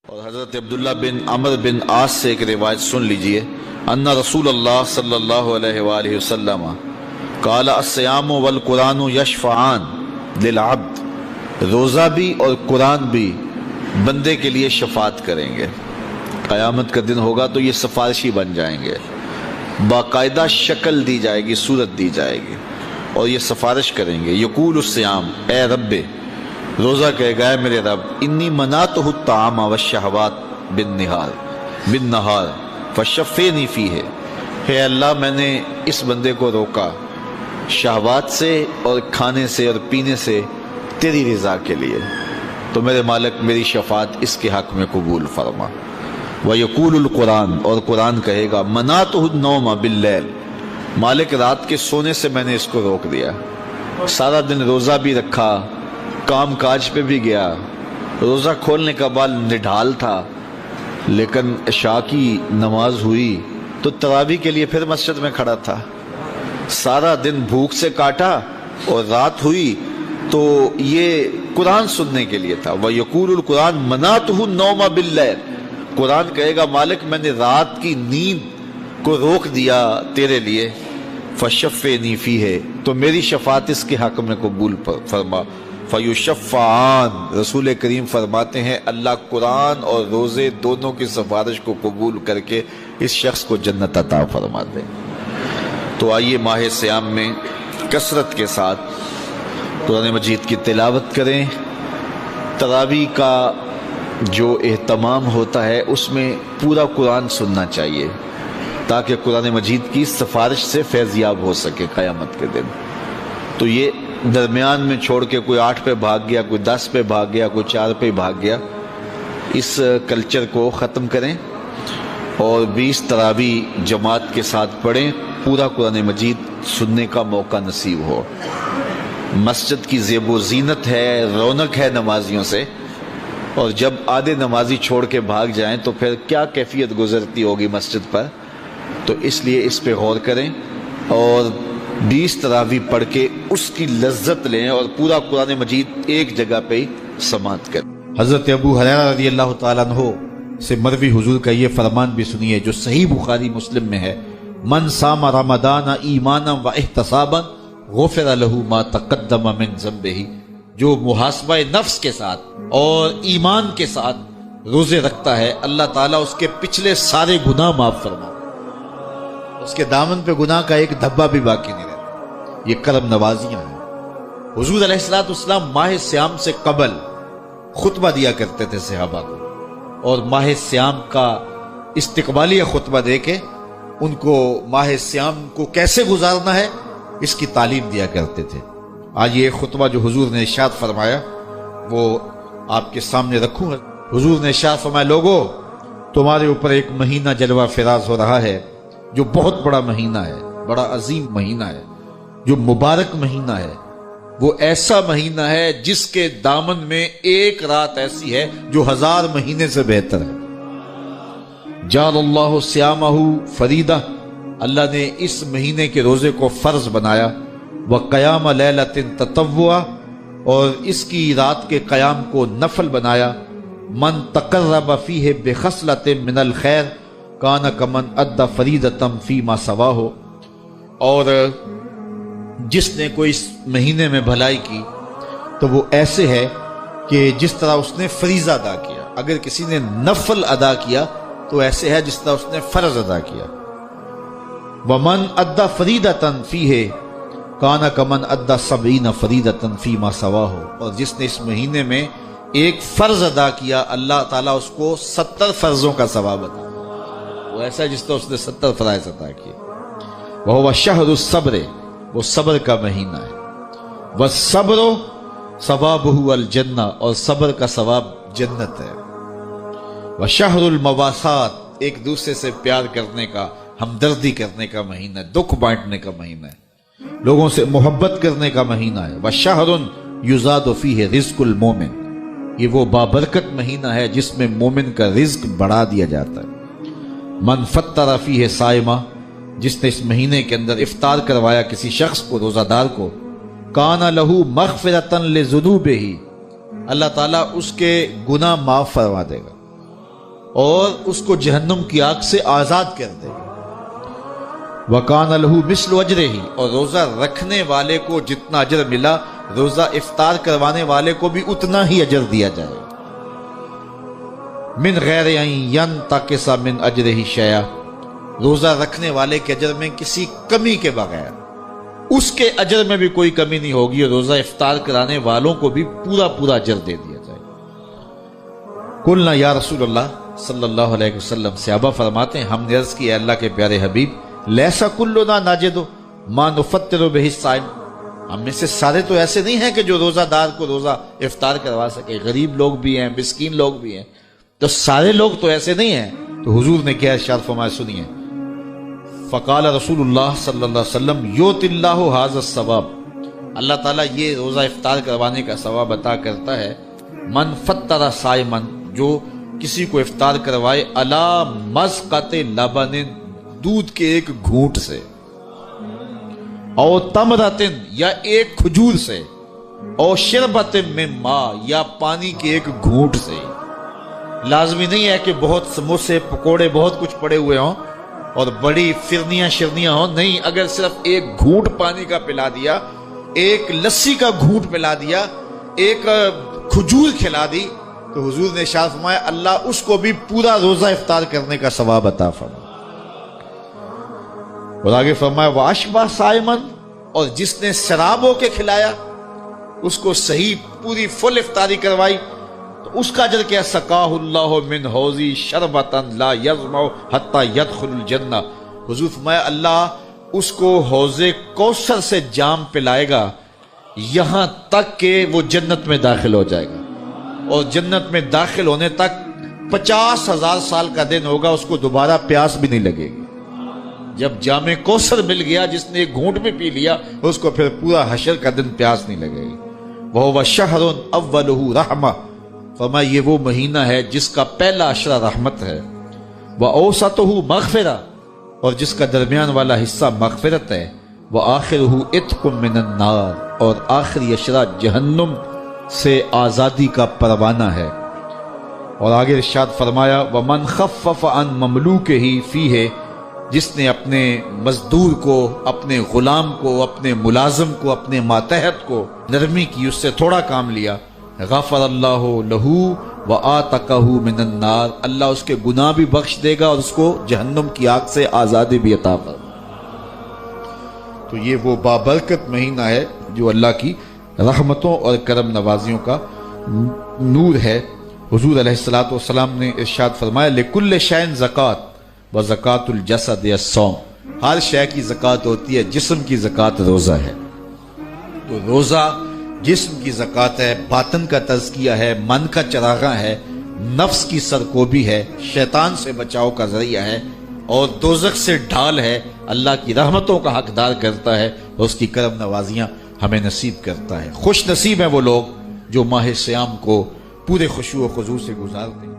اور حضرت عبداللہ بن عمر بن عاص سے ایک روایت سن لیجئے، ان رسول اللہ صلی اللہ علیہ وآلہ وسلم قال الصیام والقرآن یشفعان للعبد، روزہ بھی اور قرآن بھی بندے کے لیے شفاعت کریں گے۔ قیامت کا دن ہوگا تو یہ سفارشی بن جائیں گے، باقاعدہ شکل دی جائے گی، صورت دی جائے گی اور یہ سفارش کریں گے۔ یقول الصیام، اے رب، روزہ کہے گا، اے میرے رب، انی منعتہ الطعام والشہوات بالنہار فشفینی فیہ، ہے اللہ میں نے اس بندے کو روکا شہوات سے اور کھانے سے اور پینے سے تیری رضا کے لیے، تو میرے مالک میری شفاعت اس کے حق میں قبول فرما۔ وَيَقُولُ الْقُرْآنُ، اور قرآن کہے گا، مَنَعْتُهُ النَّوْمَ بِاللَّيْلِ، مالک رات کے سونے سے میں نے اس کو روک دیا۔ سارا دن روزہ بھی رکھا، کام کاج پہ بھی گیا، روزہ کھولنے کا بعد نڈھال تھا، لیکن عشاء کی نماز ہوئی تو تراویح کے لیے پھر مسجد میں کھڑا تھا۔ سارا دن بھوک سے کاٹا اور رات ہوئی تو یہ قرآن سننے کے لیے تھا۔ وَيَقُولُ الْقُرْآنُ مَنَعْتُهُ النَّوْمَ بِاللَّيْلِ، قرآن کہے گا، مالک میں نے رات کی نیند کو روک دیا تیرے لیے، فشفینی فیہ، تو میری شفاعت اس کے حق میں قبول فرما۔ فیشفعان، رسول کریم فرماتے ہیں اللہ قرآن اور روزے دونوں کی سفارش کو قبول کر کے اس شخص کو جنت عطا فرما دیں۔ تو آئیے ماہ صیام میں کثرت کے ساتھ قرآن مجید کی تلاوت کریں۔ تراویح کا جو اہتمام ہوتا ہے اس میں پورا قرآن سننا چاہیے تاکہ قرآن مجید کی سفارش سے فیضیاب ہو سکے قیامت کے دن۔ تو یہ درمیان میں چھوڑ کے کوئی 8 پہ بھاگ گیا، کوئی 10 پہ بھاگ گیا، کوئی 4 پہ بھاگ گیا، اس کلچر کو ختم کریں اور 20 تراویح جماعت کے ساتھ پڑھیں، پورا قرآن مجید سننے کا موقع نصیب ہو۔ مسجد کی زیب و زینت ہے، رونق ہے نمازیوں سے، اور جب آدھے نمازی چھوڑ کے بھاگ جائیں تو پھر کیا کیفیت گزرتی ہوگی مسجد پر۔ تو اس لیے اس پہ غور کریں اور 20 تراویح پڑھ کے اس کی لذت لیں اور پورا قرآن مجید ایک جگہ پہ ہی سماعت کریں۔ حضرت ابو ہریرہ رضی اللہ تعالیٰ عنہ سے مروی حضور کا یہ فرمان بھی سنیے جو صحیح بخاری مسلم میں ہے، من صام رمضان ایمانا و احتسابا غفر له ما تقدم من ذنبہ، جو محاسبہ نفس کے ساتھ اور ایمان کے ساتھ روزے رکھتا ہے اللہ تعالیٰ اس کے پچھلے سارے گناہ معاف فرما، اس کے دامن پہ گناہ کا ایک دھبا بھی باقی نہیں رہتا۔ یہ کرم نوازیاں ہیں۔ حضور علیہ السلام ماہ سیام سے قبل خطبہ دیا کرتے تھے صحابہ کو، اور ماہ سیام کا استقبالیہ خطبہ دے کے ان کو ماہ سیام کو کیسے گزارنا ہے اس کی تعلیم دیا کرتے تھے۔ آج یہ خطبہ جو حضور نے ارشاد فرمایا وہ آپ کے سامنے رکھوں۔ حضور نے ارشاد فرمایا، لوگوں تمہارے اوپر ایک مہینہ جلوہ فراز ہو رہا ہے جو بہت بڑا مہینہ ہے، بڑا عظیم مہینہ ہے، جو مبارک مہینہ ہے۔ وہ ایسا مہینہ ہے جس کے دامن میں ایک رات ایسی ہے جو 1000 مہینے سے بہتر ہے۔ جعل اللہ صیامہ فریدہ، اللہ نے اس مہینے کے روزے کو فرض بنایا، وقیام لیلۃ تطوعا، اور اس کی رات کے قیام کو نفل بنایا، من تقرب فیہ بخصلۃ من الخیر کان کمن ادى فریضۃ فیما سواہ، اور جس نے کوئی اس مہینے میں بھلائی کی تو وہ ایسے ہے کہ جس طرح اس نے فریضہ ادا کیا۔ اگر کسی نے نفل ادا کیا تو ایسے ہے جس طرح اس نے فرض ادا کیا۔ ومن ادى فریضۃ فیہ کان کمن ادى 70 فریضۃ فیما سواہ، اور جس نے اس مہینے میں ایک فرض ادا کیا اللہ تعالیٰ اس کو 70 فرضوں کا ثواب عطا، وہ ایسا ہے جس طرح اس نے 70 فرائض عطا کیے۔ وہو شہر الصبر، وہ صبر کا مہینہ ہے۔ والصبر ثوابہ الجنہ، اور صبر کا ثواب جنت ہے۔ وشہر المواسات، ایک دوسرے سے پیار کرنے کا، ہمدردی کرنے کا مہینہ ہے، دکھ بانٹنے کا مہینہ ہے، لوگوں سے محبت کرنے کا مہینہ ہے۔ وشہر یزاد فیہ رزق المومن، یہ وہ بابرکت مہینہ ہے جس میں مومن کا رزق بڑھا دیا جاتا ہے۔ من فطر فیہ صائمہ، جس نے اس مہینے کے اندر افطار کروایا کسی شخص کو، روزہ دار کو، کان لہ مغفرۃ لذنوبہ، اللہ تعالیٰ اس کے گناہ معاف فرما دے گا۔ اور اس کو جہنم کی آگ سے آزاد کر دے گا۔ وَكَانَ لَهُ مِثْلُ أَجْرِهِ، اور روزہ رکھنے والے کو جتنا اجر ملا روزہ افطار کروانے والے کو بھی اتنا ہی اجر دیا جائے گا۔ من غیر ان ينتقص من اجرہ شیئا، روزہ رکھنے والے کے اجر میں کسی کمی کے بغیر، اس کے اجر میں بھی کوئی کمی نہیں ہوگی، اور روزہ افطار کرانے والوں کو بھی پورا پورا اجر دے دیا جائے گا۔ قلنا یا رسول اللہ صلی اللہ علیہ وسلم، صحابہ فرماتے ہیں ہم نے عرض کی اے اللہ کے پیارے حبیب، لیسا کلنا ناجد ما نفطر بہ الصائم، ہم میں سے سارے تو ایسے نہیں ہیں کہ جو روزہ دار کو روزہ افطار کروا سکے، غریب لوگ بھی ہیں، مسکین لوگ بھی ہیں، تو سارے لوگ تو ایسے نہیں ہیں۔ تو حضور نے کیا ارشاد فرمایا، سنیے، فقال رسول اللہ صلی اللہ علیہ وسلم یؤتی اللہ ھذا الثواب، اللہ تعالیٰ یہ روزہ افطار کروانے کا ثواب عطا کرتا ہے، من فطر صائما، جو کسی کو افطار کروائے، علی مذقۃ لبن، دودھ کے ایک گھونٹ سے، او تمرۃ، یا ایک کھجور سے، او شربۃ من ماء، یا پانی کے ایک گھونٹ سے۔ لازمی نہیں ہے کہ بہت سموسے پکوڑے بہت کچھ پڑے ہوئے ہوں اور بڑی فرنیاں شرنیاں ہوں، نہیں، اگر صرف ایک گھونٹ پانی کا پلا دیا، ایک لسی کا گھونٹ پلا دیا، ایک کھجور کھلا دی، تو حضور نے ارشاد فرمایا اللہ اس کو بھی پورا روزہ افطار کرنے کا ثواب عطا فرمائے۔ اور آگے فرمایا واشبع صائمن، اور جس نے شراب ہو کے کھلایا، اس کو صحیح پوری فل افطاری کروائی، تو اس کا اجر کیا، سقاہ اللہ من حوضی شربتا لا یظمأ حتی یدخل الجنہ، حضور فرمایا اللہ اس کو حوض کوثر سے جام پلائے گا یہاں تک کہ وہ جنت میں داخل ہو جائے گا، اور جنت میں داخل ہونے تک 50,000 سال کا دن ہوگا، اس کو دوبارہ پیاس بھی نہیں لگے گی۔ جب جام کوثر مل گیا، جس نے ایک گھونٹ بھی پی لیا، اس کو پھر پورا حشر کا دن پیاس نہیں لگے گی۔ وَهُوَ شَهْرٌ أَوَّلُهُ رَحْمَةٌ، فرمایا یہ وہ مہینہ ہے جس کا پہلا عشرہ رحمت ہے، وَأَوْسَطُهُ مَغْفِرَةٌ، اور جس کا درمیان والا حصہ مغفرت ہے، وَآخِرُهُ عِتْقٌ مِّنَ النَّارِ، اور آخری عشرہ جہنم سے آزادی کا پروانہ ہے۔ اور آگے ارشاد فرمایا وَمَنْ خَفَّفَ عَنْ مَمْلُوكِهِ فِيهِ، جس نے اپنے مزدور کو، اپنے غلام کو، اپنے ملازم کو، اپنے ماتحت کو نرمی کی، اس سے تھوڑا کام لیا، غفر اللہ لہو وآتقہ من النار، اللہ اس کے گناہ بھی بخش دے گا اور اس کو جہنم کی آگ سے آزادی بھی عطا فرمائے۔ تو یہ وہ بابرکت مہینہ ہے جو اللہ کی رحمتوں اور کرم نوازیوں کا نور ہے۔ حضور علیہ الصلوۃ والسلام نے ارشاد فرمایا لکل شیء زکوٰۃ وزکوٰۃ الجسد الصوم، ہر شے کی زکوٰۃ ہوتی ہے، جسم کی زکوٰۃ روزہ ہے۔ تو روزہ جسم کی زکوٰۃ ہے، باطن کا تزکیہ ہے، من کا چراغاں ہے، نفس کی سرکوبی ہے، شیطان سے بچاؤ کا ذریعہ ہے، اور دوزخ سے ڈھال ہے، اللہ کی رحمتوں کا حقدار کرتا ہے اور اس کی کرم نوازیاں ہمیں نصیب کرتا ہے۔ خوش نصیب ہیں وہ لوگ جو ماہ صیام کو پورے خشوع و خضوع سے گزارتے ہیں۔